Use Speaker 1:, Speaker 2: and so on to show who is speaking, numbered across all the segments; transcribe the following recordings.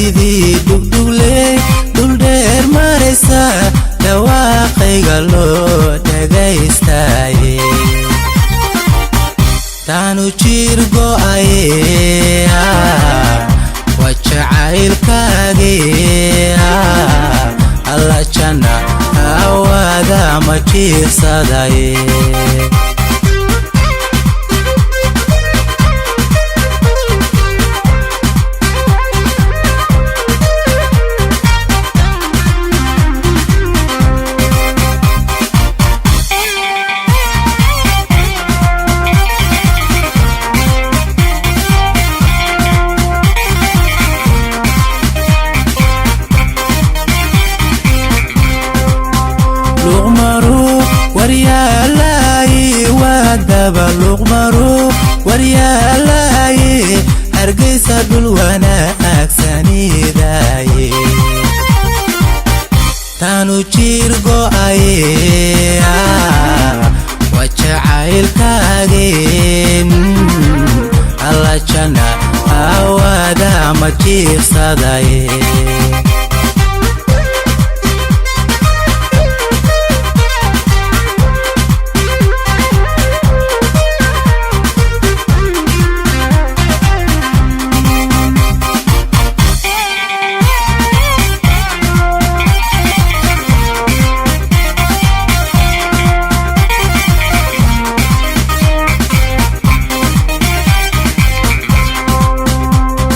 Speaker 1: sidii dhugdhugley dhul dheer maraysa dhawaaqayga loo dhagaystaye taanu jiir go'aye waa jacaylkaage alla janna awaada ma jiirsadaye luqmaru waryaalaaye hargeysa dhul wanaagsanidaaye taanu jiir go'aye waa jacaylkaage alla janna awaada ma jiirsadaye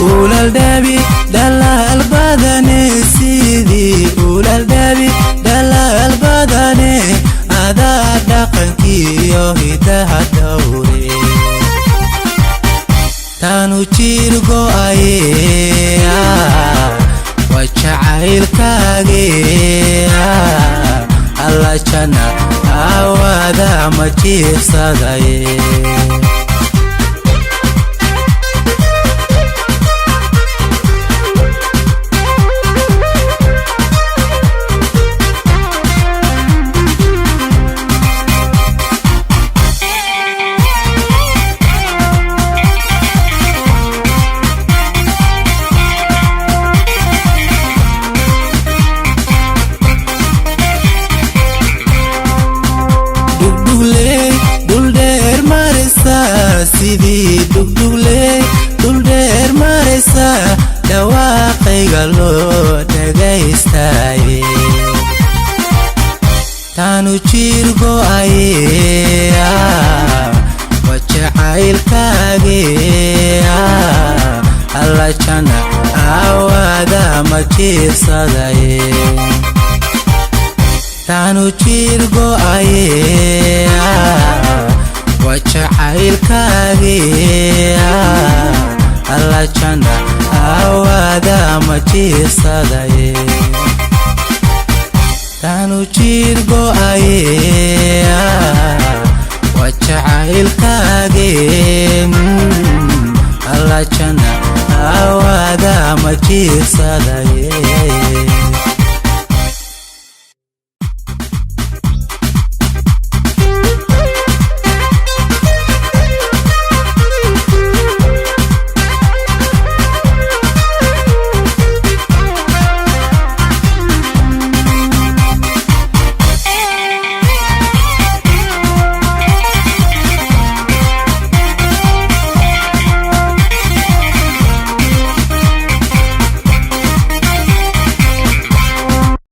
Speaker 1: ulaldhabi dhalaal badane sidii ulaldhabi dhalaal badane adaa dhaqankiyo hidaha dhowre taanu jiir go'aye waa jacaylkaage alla janna awaada ma jiirsadaye sidii dhugdhugley dhul dheer maraysa dhawaaqayga loo dhagaystaye taanu jiir go'aye waa jacaylkaage alla janna awaada ma jiirsadaye taanu jiir go'aye waa jacaylkaage alla janna awaada ma jiirsadaye taanu jiir go'aye waa jacaylkaage alla janna awaada ma jiirsadaye